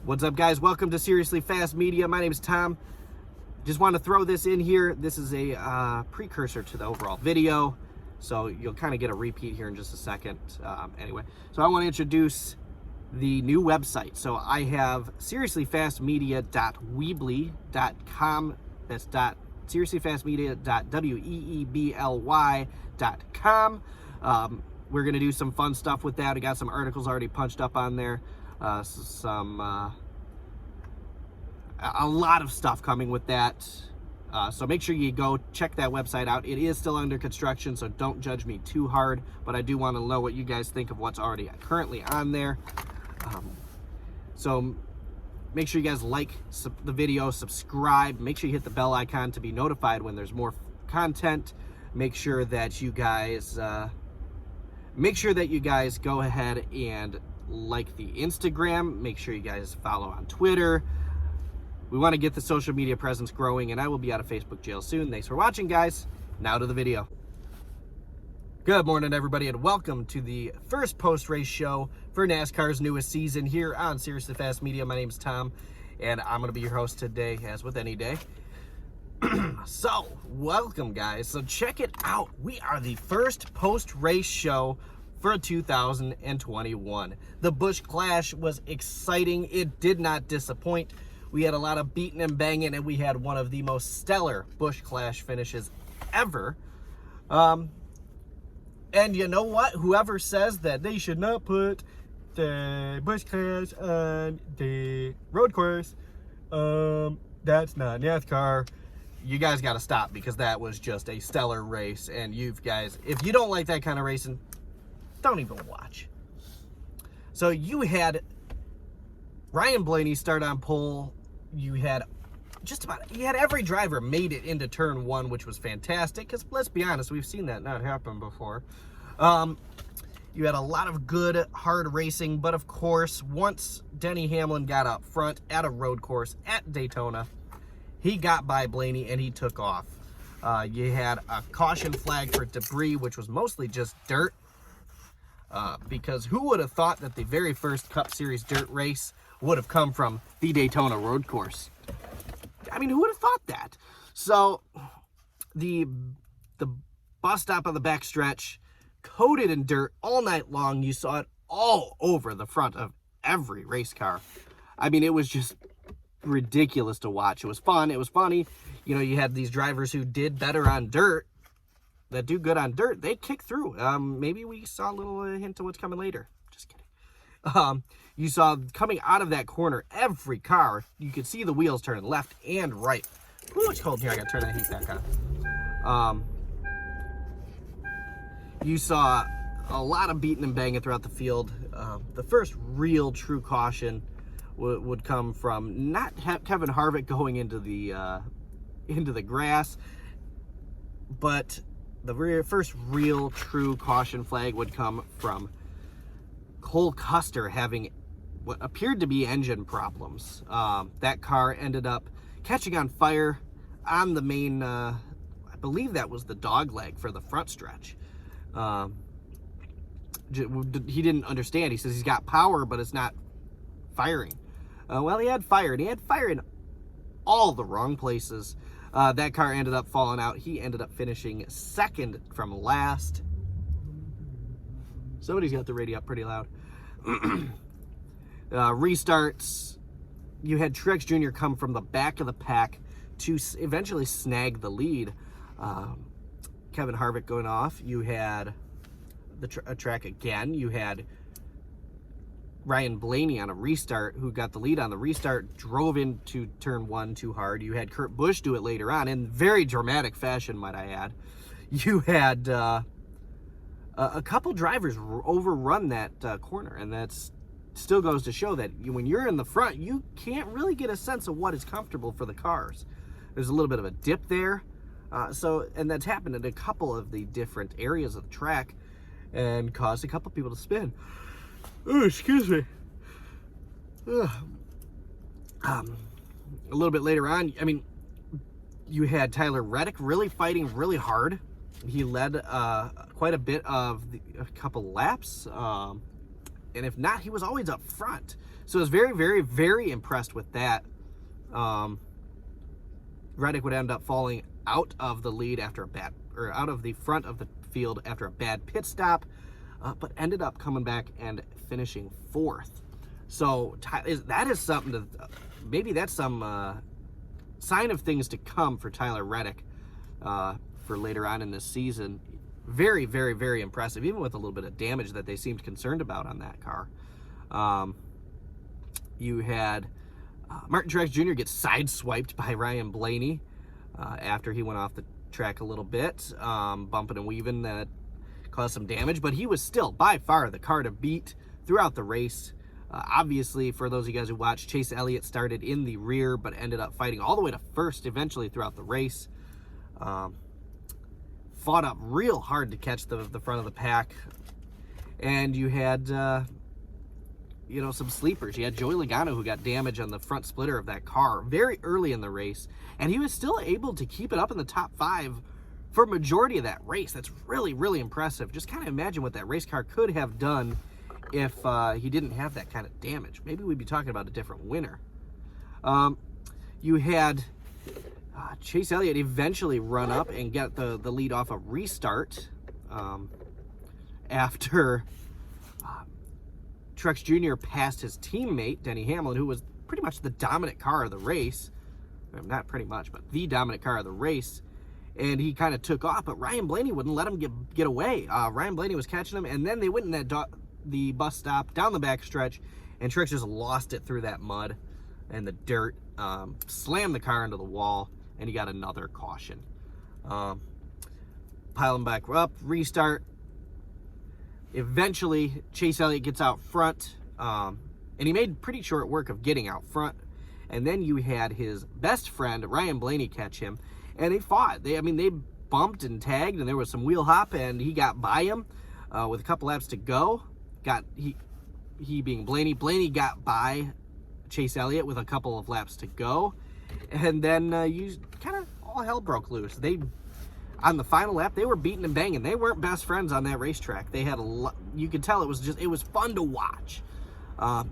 What's up, guys? Welcome to Seriously Fast Media. My name is Tom. Just want to throw this in here. This is a precursor to the overall video, so you'll kind of get a repeat here in just a second. Anyway, so I want to introduce the new website. So I have seriouslyfastmedia.weebly.com. That's seriouslyfastmedia.weebly.com. We're going to do some fun stuff with that. I got some articles already punched up on there. A lot of stuff coming with that. So make sure you go check that website out. It is still under construction, so don't judge me too hard, but I do want to know what you guys think of what's already currently on there. So make sure you guys like the video, subscribe, make sure you hit the bell icon to be notified when there's more content. Make sure that you guys go ahead and like the Instagram. Make sure you guys follow on Twitter. We want to get the social media presence growing, and I will be out of Facebook jail soon. Thanks for watching, guys. Now to the video. Good morning, everybody, and welcome to the first post-race show for NASCAR's newest season here on Seriously Fast Media. My name's Tom, and I'm going to be your host today, as with any day. So, welcome, guys. So check it out. We are the first post-race show for 2021. The Busch Clash was exciting. It did not disappoint. We had a lot of beating and banging, and we had one of the most stellar Busch Clash finishes ever. And you know what? Whoever says that they should not put the Busch Clash on the road course, that's not NASCAR. You guys got to stop, because that was just a stellar race. And you guys, if you don't like that kind of racing, don't even watch. So you had Ryan Blaney start on pole. You had every driver made it into turn one, which was fantastic, because let's be honest, we've seen that not happen before. You had a lot of good hard racing, but of course, once Denny Hamlin got up front at a road course at Daytona, he got by Blaney and he took off. You had a caution flag for debris, which was mostly just dirt, because who would have thought that the very first Cup Series dirt race would have come from the Daytona road course? I mean, who would have thought that? So the bus stop on the back stretch, coated in dirt all night long. You saw it all over the front of every race car. I mean, it was just ridiculous to watch. It was fun. It was funny. You know, you had these drivers who did better on dirt, that do good on dirt. They kick through. Maybe we saw a little hint of what's coming later. Just kidding. You saw coming out of that corner, every car, you could see the wheels turning left and right. Ooh, it's cold here. I got to turn that heat back on. You saw a lot of beating and banging throughout the field. The first real true caution would come from not Kevin Harvick going into the grass, but the first real true caution flag would come from Cole Custer having what appeared to be engine problems. That car ended up catching on fire on the main, I believe that was the dog leg for the front stretch. He didn't understand. He says he's got power, but it's not firing. Well, he had fire, and he had fire in all the wrong places. That car ended up falling out. He ended up finishing second from last. Somebody's got the radio up pretty loud. Restarts. You had Truex Jr. come from the back of the pack to eventually snag the lead. Kevin Harvick going off. You had a track again. You had Ryan Blaney on a restart, who got the lead on the restart, drove into turn one too hard. You had Kurt Busch do it later on in very dramatic fashion, might I add. You had a couple drivers overrun that corner, and that still goes to show that when you're in the front, you can't really get a sense of what is comfortable for the cars. There's a little bit of a dip there, and that's happened in a couple of the different areas of the track and caused a couple people to spin. Oh, excuse me. A little bit later on, I mean, you had Tyler Reddick really fighting really hard. He led quite a bit of a couple laps, and if not, he was always up front. So I was very, very, very impressed with that. Reddick would end up falling out of the lead after out of the front of the field after a bad pit stop, but ended up coming back and finishing 4th. So that is something to, maybe that's some sign of things to come for Tyler Reddick for later on in this season. Very, very, very impressive, even with a little bit of damage that they seemed concerned about on that car. You had Martin Truex Jr. get sideswiped by Ryan Blaney after he went off the track a little bit, bumping and weaving, that caused some damage, but he was still by far the car to beat throughout the race. Obviously, for those of you guys who watched, Chase Elliott started in the rear but ended up fighting all the way to first eventually throughout the race. Fought up real hard to catch the front of the pack. And you had you know, some sleepers. You had Joey Logano, who got damage on the front splitter of that car very early in the race, and he was still able to keep it up in the top 5 for a majority of that race. That's really, really impressive. Just kind of imagine what that race car could have done if he didn't have that kind of damage. Maybe we'd be talking about a different winner. You had Chase Elliott eventually run up and get the lead off a restart after Truex Jr. passed his teammate, Denny Hamlin, who was pretty much the dominant car of the race. Not pretty much, but the dominant car of the race. And he kind of took off, but Ryan Blaney wouldn't let him get away. Ryan Blaney was catching him, and then they went in the bus stop down the backstretch, and Truex just lost it through that mud and the dirt, slammed the car into the wall, and he got another caution. Piling back up, restart. Eventually, Chase Elliott gets out front, and he made pretty short work of getting out front. And then you had his best friend, Ryan Blaney, catch him, and they fought. They bumped and tagged, and there was some wheel hop, and he got by him with a couple laps to go. He being Blaney. Blaney got by Chase Elliott with a couple of laps to go, and then all hell broke loose. On the final lap, they were beating and banging. They weren't best friends on that racetrack. They had you could tell it was fun to watch.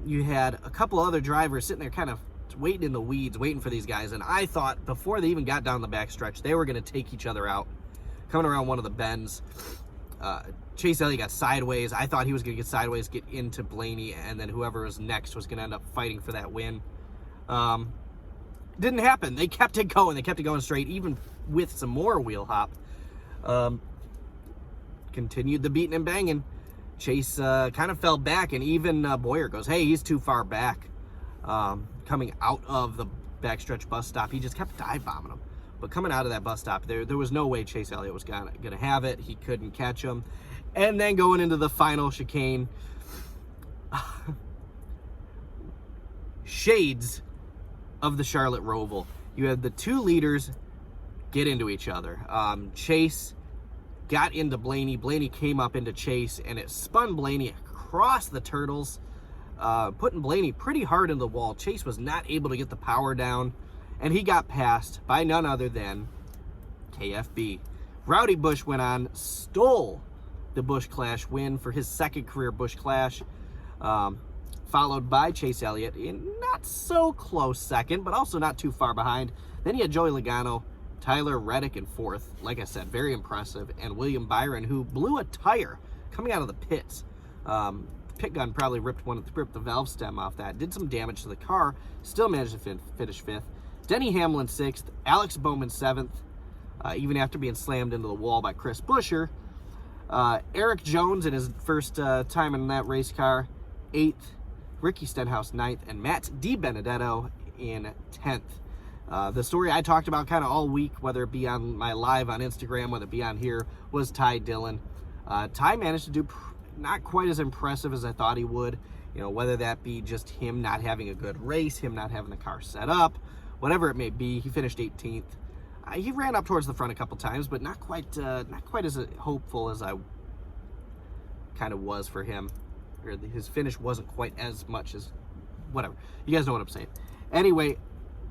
You had a couple other drivers sitting there kind of waiting in the weeds, waiting for these guys, and I thought before they even got down the backstretch, they were going to take each other out. Coming around one of the bends, Chase Elliott got sideways. I thought he was going to get sideways, get into Blaney, and then whoever was next was going to end up fighting for that win. Didn't happen. They kept it going. They kept it going straight, even with some more wheel hop. Continued the beating and banging. Chase kind of fell back, and even Boyer goes, hey, he's too far back. Coming out of the backstretch bus stop, he just kept dive bombing him. But coming out of that bus stop, there was no way Chase Elliott was gonna have it. He couldn't catch him. And then going into the final chicane, shades of the Charlotte Roval. You had the two leaders get into each other. Chase got into Blaney. Blaney came up into Chase, and it spun Blaney across the turtles, putting Blaney pretty hard into the wall. Chase was not able to get the power down, and he got passed by none other than KFB. Rowdy Busch went on, stole the Busch Clash win for his second career Busch Clash, followed by Chase Elliott in not so close second, but also not too far behind. Then you had Joey Logano, Tyler Reddick in 4th. Like I said, very impressive. And William Byron, who blew a tire coming out of the pits. The pit gun probably ripped the valve stem off that. Did some damage to the car. Still managed to finish 5th. Denny Hamlin 6th. Alex Bowman 7th. Even after being slammed into the wall by Chris Buescher. Eric Jones in his first time in that race car, 8th. Ricky Stenhouse 9th. And Matt DiBenedetto in 10th. The story I talked about kind of all week, whether it be on my live on Instagram, whether it be on here, was Ty Dillon. Ty managed to do not quite as impressive as I thought he would. You know, whether that be just him not having a good race, him not having the car set up, whatever it may be. He finished 18th. He ran up towards the front a couple times, but not quite as hopeful as I kind of was for him. Or his finish wasn't quite as much as whatever. You guys know what I'm saying. Anyway,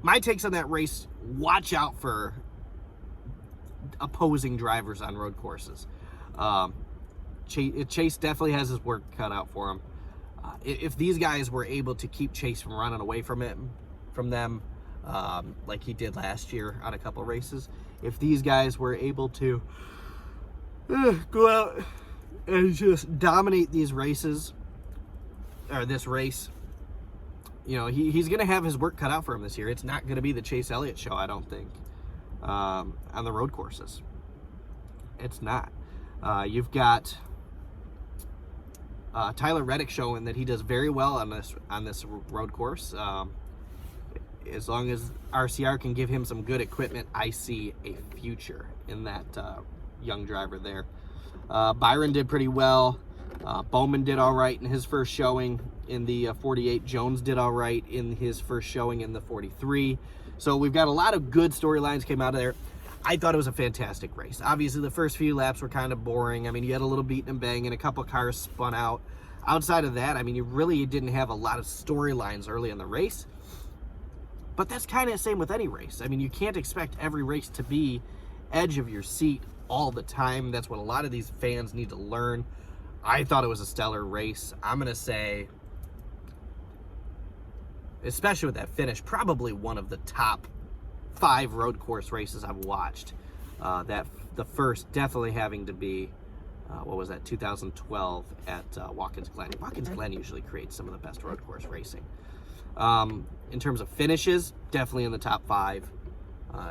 my takes on that race: watch out for opposing drivers on road courses. Chase definitely has his work cut out for him. If these guys were able to keep Chase from running away from them, like he did last year on a couple races, if these guys were able to go out and just dominate these races, or this race, you know, he's going to have his work cut out for him this year. It's not going to be the Chase Elliott show, I don't think, on the road courses. It's not. You've got Tyler Reddick showing that he does very well on this road course. As long as RCR can give him some good equipment, I see a future in that young driver there. Byron did pretty well. Bowman did all right in his first showing in the 48. Jones did all right in his first showing in the 43. So we've got a lot of good storylines came out of there. I thought it was a fantastic race. Obviously, the first few laps were kind of boring. I mean, you had a little beating and bang, and a couple cars spun out. Outside of that, I mean, you really didn't have a lot of storylines early in the race. But that's kind of the same with any race. I mean, you can't expect every race to be edge of your seat all the time. That's what a lot of these fans need to learn. I thought it was a stellar race. I'm going to say, especially with that finish, probably one of the top 5 road course races I've watched. That the first definitely having to be, what was that, 2012 at Watkins Glen. Watkins Glen usually creates some of the best road course racing. In terms of finishes, definitely in the top 5,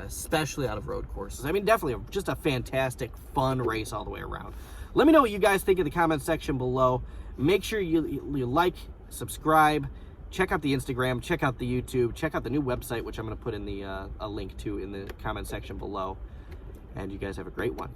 especially out of road courses. I mean, definitely just a fantastic, fun race all the way around. Let me know what you guys think in the comment section below. Make sure you like, subscribe, check out the Instagram, check out the YouTube, check out the new website, which I'm going to put in the a link to in the comment section below. And you guys have a great one.